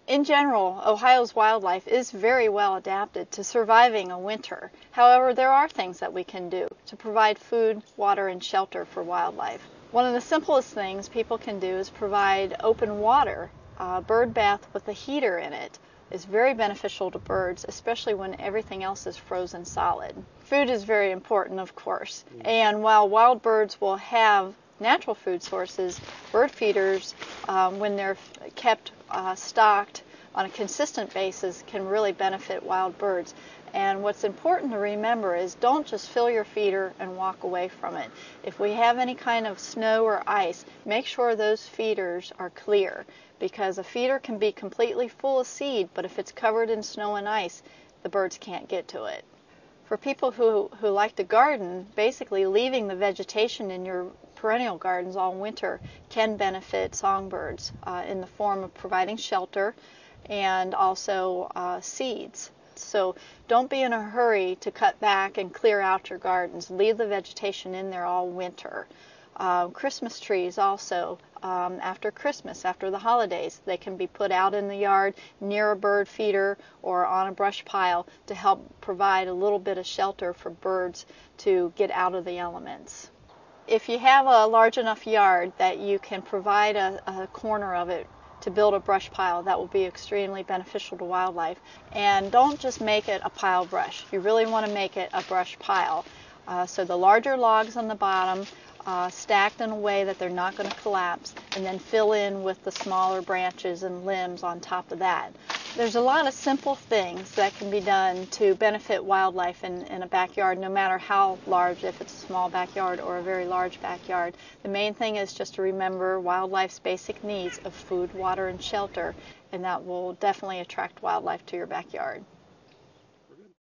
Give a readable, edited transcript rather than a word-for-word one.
In general, Ohio's wildlife is very well adapted to surviving a winter. However, there are things that we can do to provide food, water, and shelter for wildlife. One of the simplest things people can do is provide open water. A bird bath with a heater in it is very beneficial to birds, especially when everything else is frozen solid. Food is very important, of course, and while wild birds will have natural food sources, bird feeders, when they're kept stocked on a consistent basis, can really benefit wild birds. And what's important to remember is don't just fill your feeder and walk away from it. If we have any kind of snow or ice, make sure those feeders are clear, because a feeder can be completely full of seed, but if it's covered in snow and ice, the birds can't get to it. For people who like to garden, basically leaving the vegetation in your perennial gardens all winter can benefit songbirds in the form of providing shelter and also seeds. So don't be in a hurry to cut back and clear out your gardens. Leave the vegetation in there all winter. Christmas trees also, after Christmas, after the holidays, they can be put out in the yard near a bird feeder or on a brush pile to help provide a little bit of shelter for birds to get out of the elements. If you have a large enough yard that you can provide a corner of it to build a brush pile, that will be extremely beneficial to wildlife. And don't just make it a pile brush. You really want to make it a brush pile. So the larger logs on the bottom, stacked in a way that they're not going to collapse, and then fill in with the smaller branches and limbs on top of that. There's a lot of simple things that can be done to benefit wildlife in a backyard, no matter how large, if it's a small backyard or a very large backyard. The main thing is just to remember wildlife's basic needs of food, water, and shelter, and that will definitely attract wildlife to your backyard.